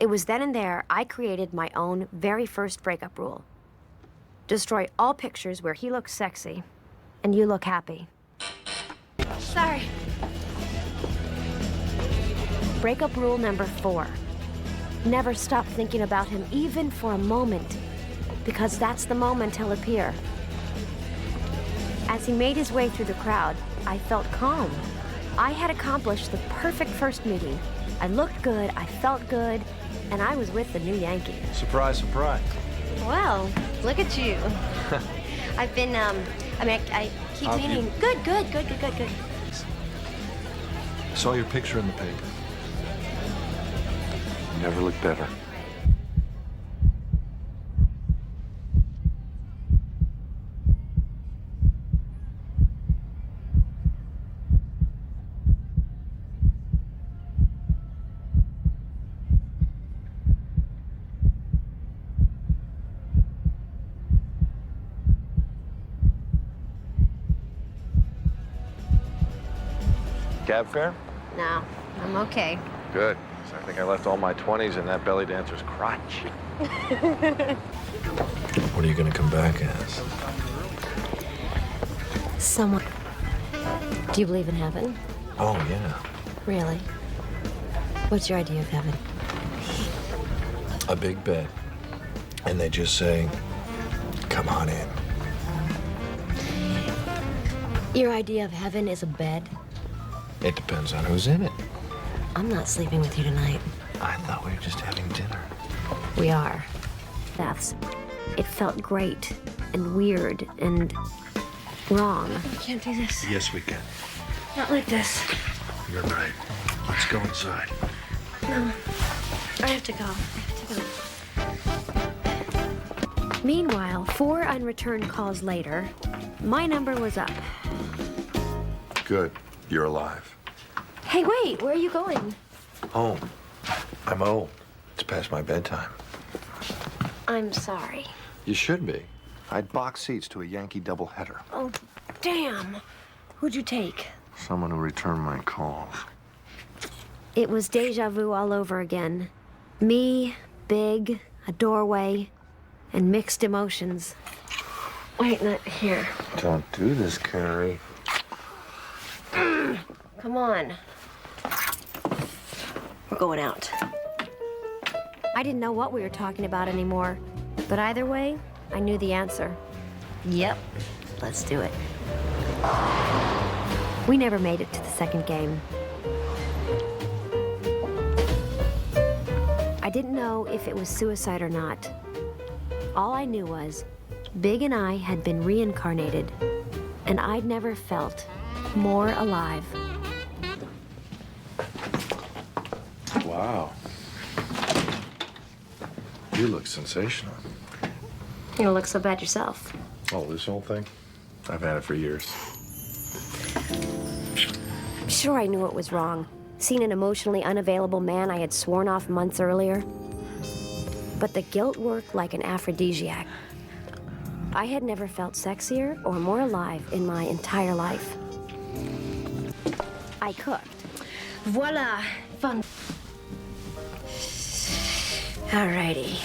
It was then and there I created my own very first breakup rule. Destroy all pictures where he looks sexy and you look happy. Sorry. Breakup rule number 4. Never stop thinking about him even for a moment, because that's the moment he'll appear. As he made his way through the crowd, I felt calm. I had accomplished the perfect first meeting. I looked good, I felt good, and I was with the new Yankee. Surprise, surprise. Well, look at you. I've been, I keep meaning... Good. I saw your picture in the paper. You never looked better. Cab fare? No, I'm okay. Good. 'Cause I think I left all my 20s in that belly dancer's crotch. What are you gonna come back as? Someone... Do you believe in heaven? Oh, yeah. Really? What's your idea of heaven? A big bed. And they just say, come on in. Your idea of heaven is a bed? It depends on who's in it. I'm not sleeping with you tonight. I thought we were just having dinner. We are. It felt great and weird and wrong. We can't do this. Yes, we can. Not like this. You're right. Let's go inside. No. I have to go. Meanwhile, 4 unreturned calls later, my number was up. Good. You're alive. Hey, wait, where are you going? Home. I'm old. It's past my bedtime. I'm sorry. You should be. I had box seats to a Yankee doubleheader. Oh, damn. Who'd you take? Someone who returned my calls. It was deja vu all over again. Me, big, a doorway, and mixed emotions. Wait, not here. Don't do this, Carrie. Come on. We're going out. I didn't know what we were talking about anymore, but either way, I knew the answer. Yep, let's do it. We never made it to the second game. I didn't know if it was suicide or not. All I knew was Big and I had been reincarnated, and I'd never felt more alive. Wow. You look sensational. You don't look so bad yourself. Oh, this whole thing? I've had it for years. Sure, I knew it was wrong. Seeing an emotionally unavailable man I had sworn off months earlier. But the guilt worked like an aphrodisiac. I had never felt sexier or more alive in my entire life. I cooked. Voila! Fun. Alrighty.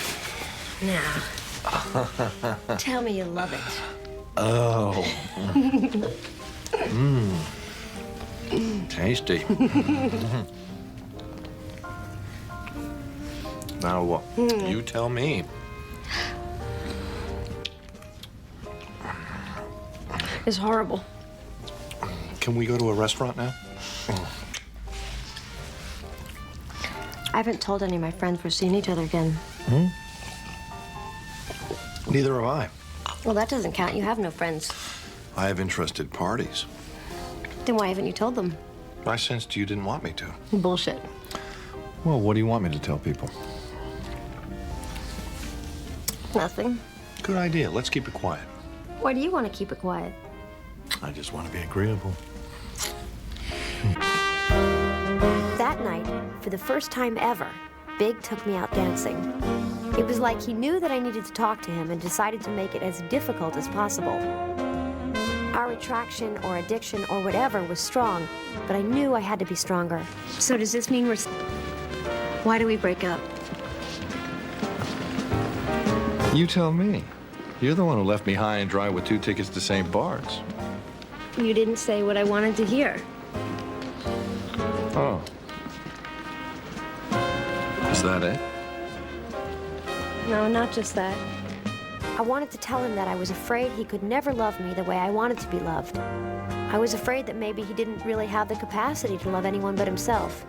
Now, tell me you love it. Oh. Tasty. Now what? You tell me. It's horrible. Can we go to a restaurant now? I haven't told any of my friends we're seeing each other again. Neither have I. Well, that doesn't count. You have no friends. I have interested parties. Then why haven't you told them? I sensed you didn't want me to. Bullshit. Well, what do you want me to tell people? Nothing. Good idea. Let's keep it quiet. Why do you want to keep it quiet? I just want to be agreeable. That night, for the first time ever, Big took me out dancing. It was like he knew that I needed to talk to him and decided to make it as difficult as possible. Our attraction or addiction or whatever was strong, but I knew I had to be stronger. So does this mean Why do we break up? You tell me. You're the one who left me high and dry with 2 tickets to St. Bart's. You didn't say what I wanted to hear. Oh. Is that it? No, not just that. I wanted to tell him that I was afraid he could never love me the way I wanted to be loved. I was afraid that maybe he didn't really have the capacity to love anyone but himself.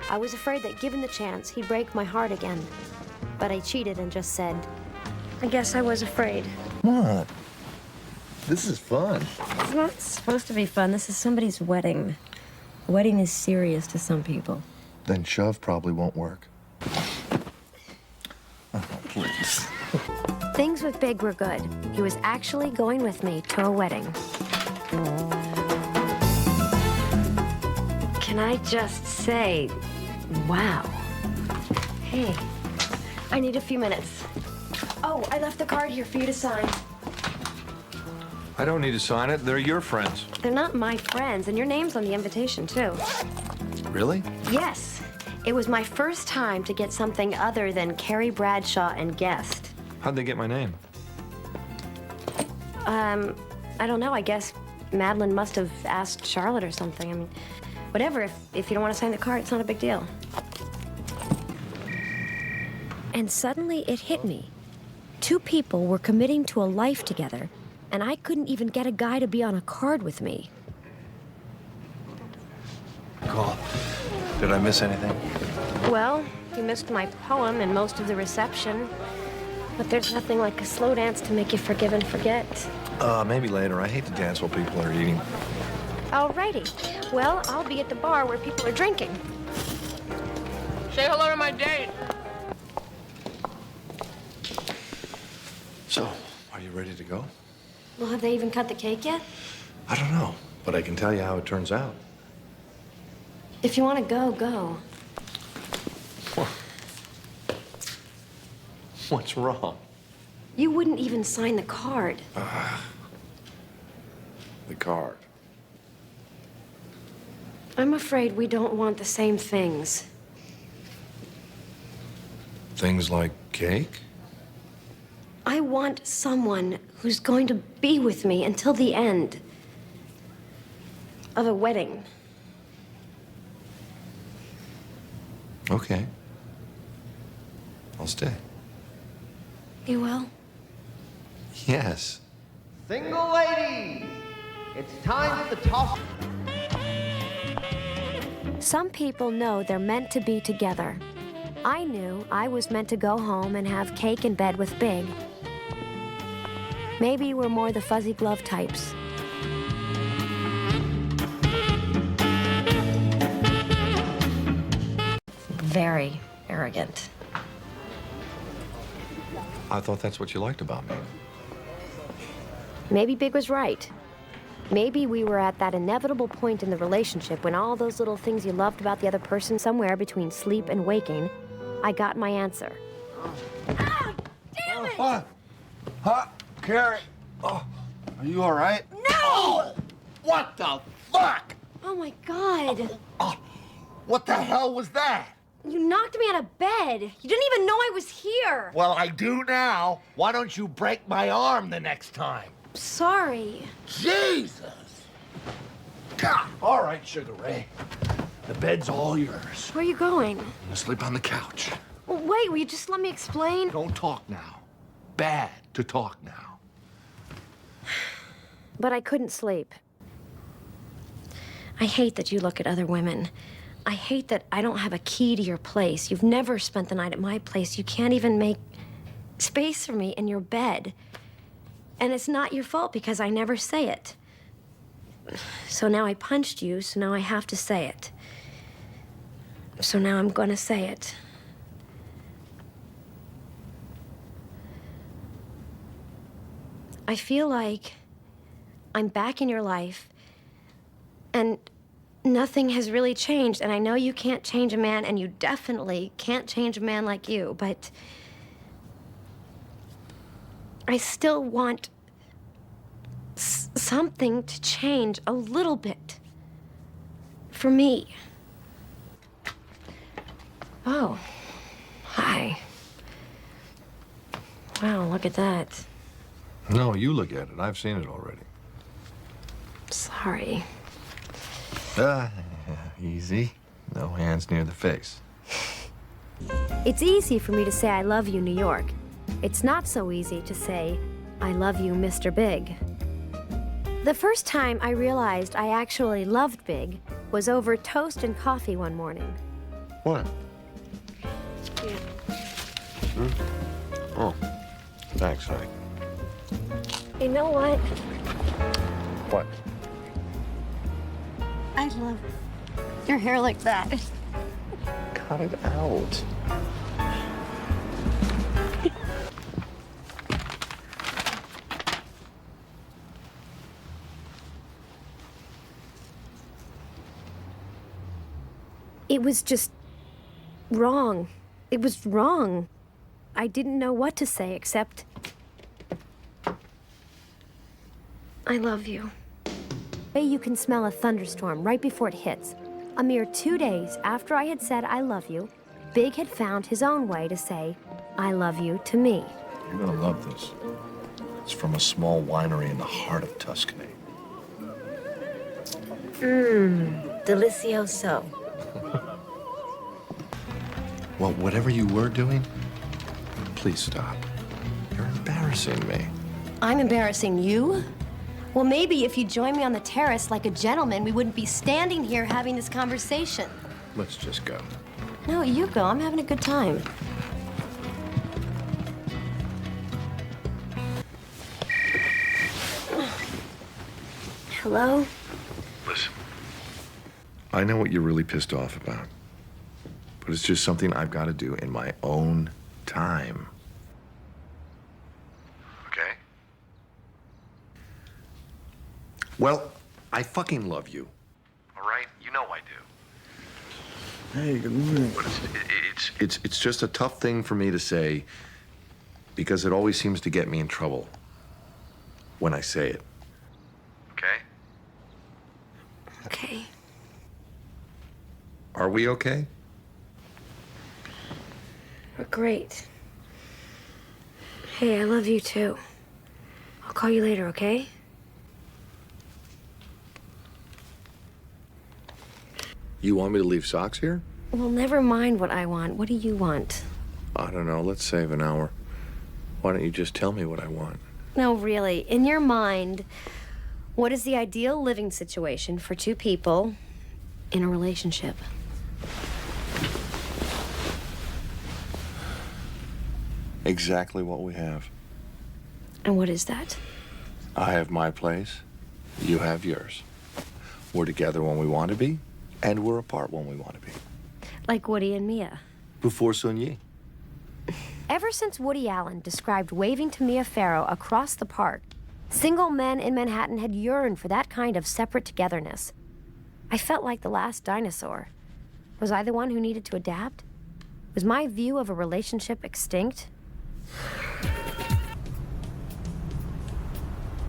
I was afraid that given the chance, he'd break my heart again. But I cheated and just said, I guess I was afraid. What? This is fun. It's not supposed to be fun. This is somebody's wedding. A wedding is serious to some people. Then shove probably won't work. Oh, please. Things with Big were good. He was actually going with me to a wedding. Can I just say, wow. Hey, I need a few minutes. Oh, I left the card here for you to sign. I don't need to sign it. They're your friends. They're not my friends, and your name's on the invitation, too. Really? Yes. It was my first time to get something other than Carrie Bradshaw and guest. How'd they get my name? I don't know. I guess Madeline must have asked Charlotte or something. I mean, whatever. If you don't want to sign the card, it's not a big deal. And suddenly it hit me. 2 people were committing to a life together, and I couldn't even get a guy to be on a card with me. Cool. Did I miss anything? Well, you missed my poem and most of the reception. But there's nothing like a slow dance to make you forgive and forget. Maybe later. I hate to dance while people are eating. Alrighty. Well, I'll be at the bar where people are drinking. Say hello to my date. So, are you ready to go? Well, have they even cut the cake yet? I don't know, but I can tell you how it turns out. If you want to go, go. What's wrong? You wouldn't even sign the card. The card. I'm afraid we don't want the same things. Things like cake? I want someone who's going to be with me until the end of a wedding. Okay. I'll stay. You will? Yes. Single ladies, it's time for the toss. Some people know they're meant to be together. I knew I was meant to go home and have cake in bed with Big. Maybe we're more the fuzzy glove types. Very arrogant. I thought that's what you liked about me. Maybe Big was right. Maybe we were at that inevitable point in the relationship when all those little things you loved about the other person, somewhere between sleep and waking, I got my answer. Ah, damn it! Huh? Carrie? Oh, are you all right? No! What the fuck? Oh my God. What the hell was that? You knocked me out of bed. You didn't even know I was here. Well, I do now. Why don't you break my arm the next time? Sorry. Jesus! God. All right, Sugar Ray. The bed's all yours. Where are you going? I'm gonna sleep on the couch. Well, wait, will you just let me explain? Don't talk now. Bad to talk now. But I couldn't sleep. I hate that you look at other women. I hate that I don't have a key to your place. You've never spent the night at my place. You can't even make space for me in your bed. And it's not your fault because I never say it. So now I punched you, so now I have to say it. So now I'm gonna say it. I feel like I'm back in your life, and nothing has really changed. And I know you can't change a man, and you definitely can't change a man like you, but I still want something to change a little bit for me. Oh, hi. Wow. look at that. No, you look at it. I've seen it already. Sorry. Easy. No hands near the face. It's easy for me to say I love you, New York. It's not so easy to say I love you, Mr. Big. The first time I realized I actually loved Big was over toast and coffee one morning. What? Oh, thanks, honey. You know what? What? I love your hair like that. Cut it out. It was just wrong. It was wrong. I didn't know what to say except I love you. You can smell a thunderstorm right before it hits. A mere 2 days after I had said I love you, Big had found his own way to say I love you to me. You're gonna love this. It's from a small winery in the heart of Tuscany. Delicioso. Well, whatever you were doing, please stop. You're embarrassing me. I'm embarrassing you? Well, maybe if you joined me on the terrace like a gentleman, we wouldn't be standing here having this conversation. Let's just go. No, you go. I'm having a good time. Hello? Listen, I know what you're really pissed off about, but it's just something I've got to do in my own time. Okay? Well, I fucking love you. All right? You know I do. Hey, good morning. But it's just a tough thing for me to say because it always seems to get me in trouble when I say it. Okay? Okay. Are we okay? We're great. Hey, I love you too. I'll call you later, okay? You want me to leave socks here? Well, never mind what I want. What do you want? I don't know. Let's save an hour. Why don't you just tell me what I want? No, really. In your mind, what is the ideal living situation for two people in a relationship? Exactly what we have. And what is that? I have my place. You have yours. We're together when we want to be, and we're apart when we want to be. Like Woody and Mia. Before Sun Yi. Ever since Woody Allen described waving to Mia Farrow across the park, single men in Manhattan had yearned for that kind of separate togetherness. I felt like the last dinosaur. Was I the one who needed to adapt? Was my view of a relationship extinct?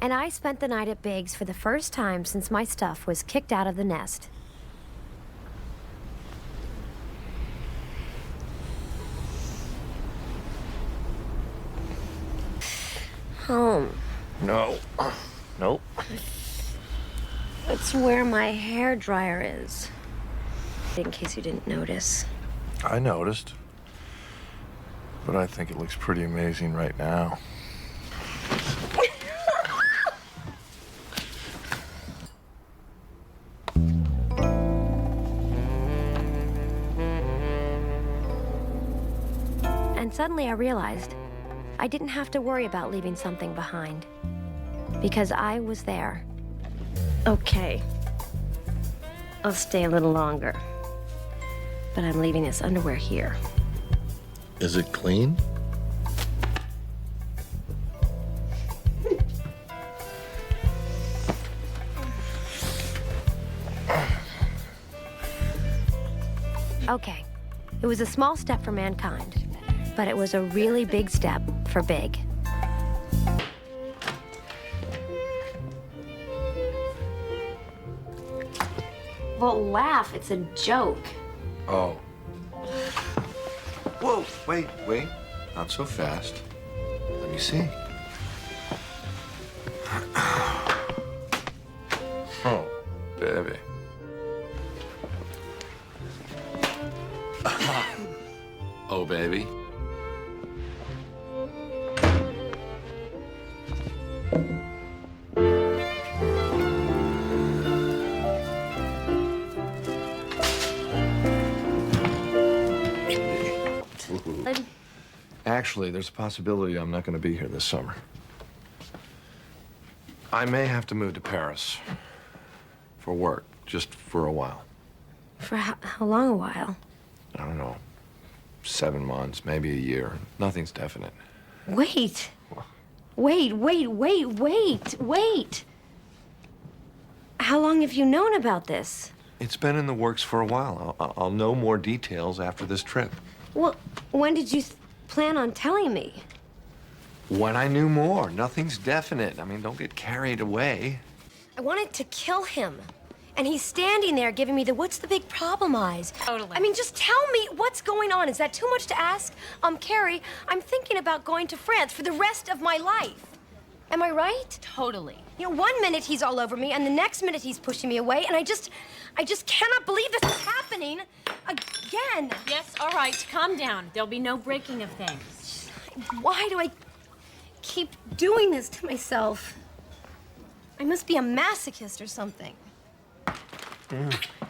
And I spent the night at Big's for the first time since my stuff was kicked out of the nest. Home. No. Nope. It's where my hair dryer is. In case you didn't notice. I noticed. But I think it looks pretty amazing right now. And suddenly I realized I didn't have to worry about leaving something behind. Because I was there. Okay. I'll stay a little longer. But I'm leaving this underwear here. Is it clean? Okay. It was a small step for mankind, but it was a really big step for Big. Well, laugh. It's a joke. Oh. Whoa, wait. Not so fast. Let me see. Oh, baby. Oh, baby. Actually, there's a possibility I'm not going to be here this summer. I may have to move to Paris for work, just for a while. For how long a while? I don't know, 7 months, maybe a year. Nothing's definite. Wait. Wait. How long have you known about this? It's been in the works for a while. I'll know more details after this trip. Well, when did you plan on telling me? When I knew more. Nothing's definite. I mean, don't get carried away. I wanted to kill him. And he's standing there giving me the what's the big problem eyes. Totally. I mean, just tell me what's going on. Is that too much to ask? Carrie, I'm thinking about going to France for the rest of my life. Am I right? Totally. You know, one minute he's all over me, and the next minute he's pushing me away, and I just cannot believe this is happening again. Yes, all right, calm down. There'll be no breaking of things. Why do I keep doing this to myself? I must be a masochist or something.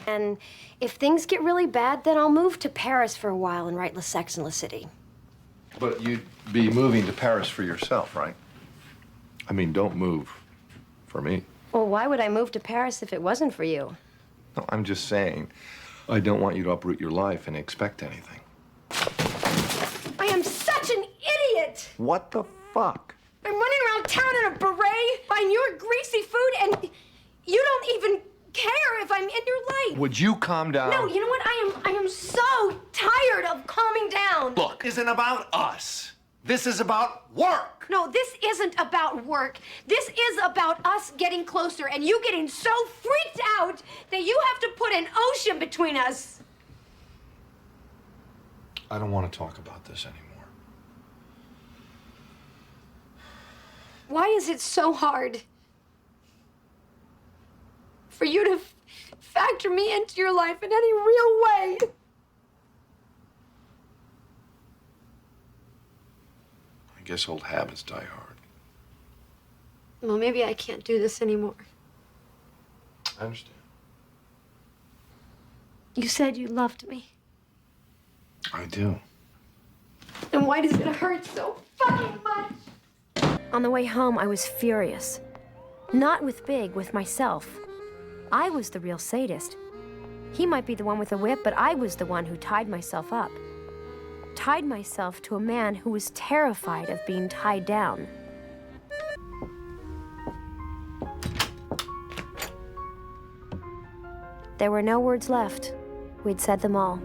And if things get really bad, then I'll move to Paris for a while and write Le Sex and the City. But you'd be moving to Paris for yourself, right? I mean, don't move for me. Well, why would I move to Paris if it wasn't for you? No, I'm just saying, I don't want you to uproot your life and expect anything. I am such an idiot! What the fuck? I'm running around town in a beret, buying your greasy food, and you don't even care if I'm in your life. Would you calm down? No, you know what? I am so tired of calming down. Look, this isn't about us. This is about work. No, this isn't about work. This is about us getting closer and you getting so freaked out that you have to put an ocean between us. I don't want to talk about this anymore. Why is it so hard for you to factor me into your life in any real way? I guess old habits die hard. Well, maybe I can't do this anymore. I understand. You said you loved me. I do. And why does it hurt so fucking much? On the way home, I was furious. Not with Big, with myself. I was the real sadist. He might be the one with a whip, but I was the one who tied myself up. Tied myself to a man who was terrified of being tied down. There were no words left. We'd said them all.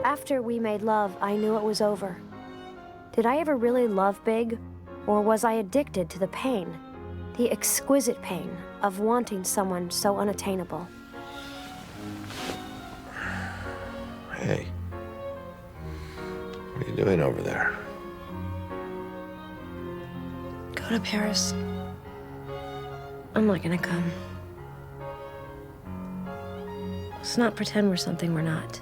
After we made love, I knew it was over. Did I ever really love Big? Or was I addicted to the pain? The exquisite pain of wanting someone so unattainable. Hey. What are you doing over there? Go to Paris. I'm not gonna come. Let's not pretend we're something we're not.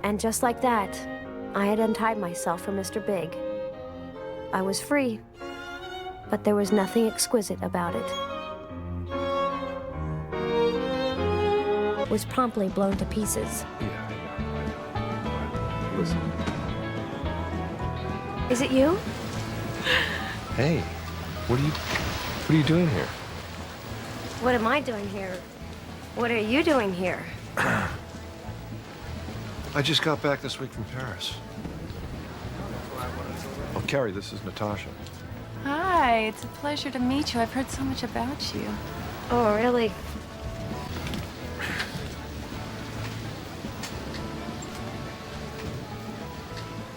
And just like that, I had untied myself from Mr. Big. I was free, but there was nothing exquisite about it. It was promptly blown to pieces. Yeah. Listen. Is it you? Hey, what are you doing here? What am I doing here? What are you doing here? I just got back this week from Paris. Oh, Carrie, this is Natasha. Hi, it's a pleasure to meet you. I've heard so much about you. Oh, really?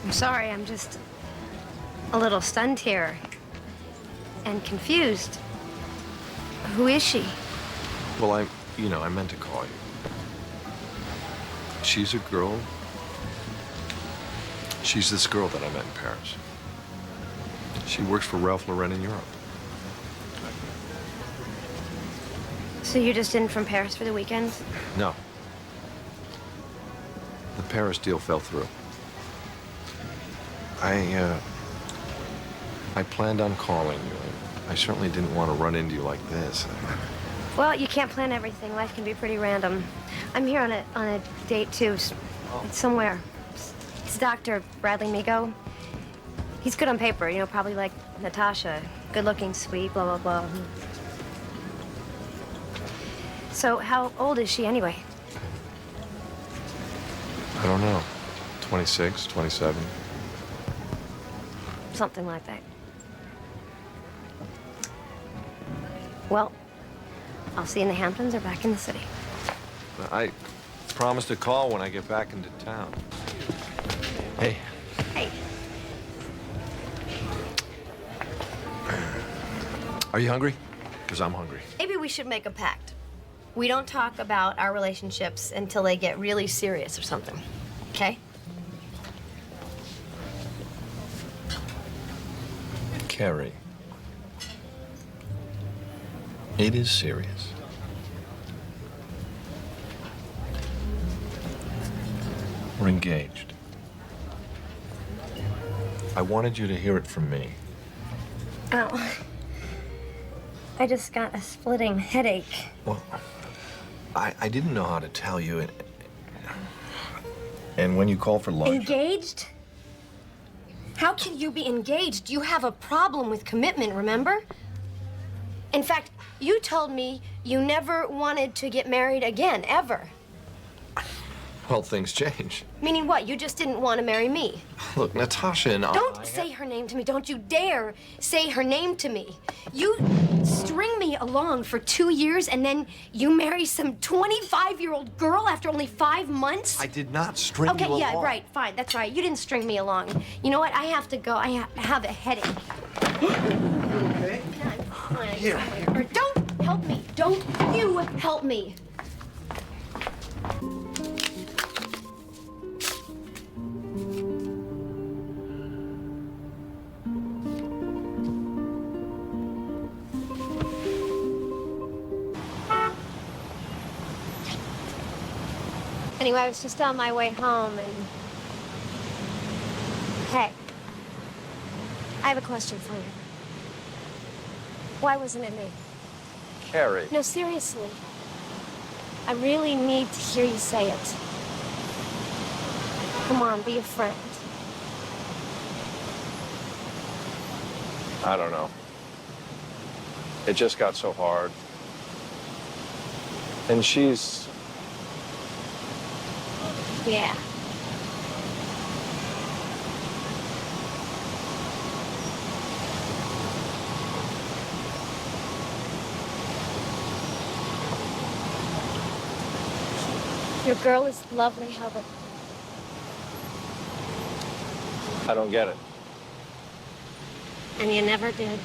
I'm sorry, I'm just a little stunned here and confused. Who is she? Well, I meant to call you. She's a girl. She's this girl that I met in Paris. She works for Ralph Lauren in Europe. So you're just in from Paris for the weekend? No. The Paris deal fell through. I planned on calling you. I certainly didn't want to run into you like this. Well, you can't plan everything. Life can be pretty random. I'm here on a date too. It's somewhere. It's Dr. Bradley Migo. He's good on paper, probably like Natasha. Good-looking, sweet, blah, blah, blah. So how old is she anyway? I don't know. 26, 27. Something like that. Well, I'll see you in the Hamptons or back in the city. I promised to call when I get back into town. Hey. Hey. Are you hungry? Because I'm hungry. Maybe we should make a pact. We don't talk about our relationships until they get really serious or something, okay? Carrie. It is serious. We're engaged. I wanted you to hear it from me. Oh. I just got a splitting headache. Well, I didn't know how to tell you. And when you called for lunch... Engaged? How can you be engaged? You have a problem with commitment, remember? In fact, you told me you never wanted to get married again, ever. Well, things change. Meaning what? You just didn't want to marry me. Look, Natasha and I... Don't say her name to me. Don't you dare say her name to me. You string me along for 2 years and then you marry some 25-year-old girl after only 5 months? I did not string you along. Okay, yeah, right, fine. That's right. You didn't string me along. You know what? I have to go. I have a headache. Okay? Here. Or don't help me. Don't you help me. Anyway, I was just on my way home and... Hey, I have a question for you. Why wasn't it me? Carrie. No, seriously. I really need to hear you say it. Come on, be a friend. I don't know. It just got so hard. And she's... Yeah. Your girl is lovely, Hubert. I don't get it. And you never did.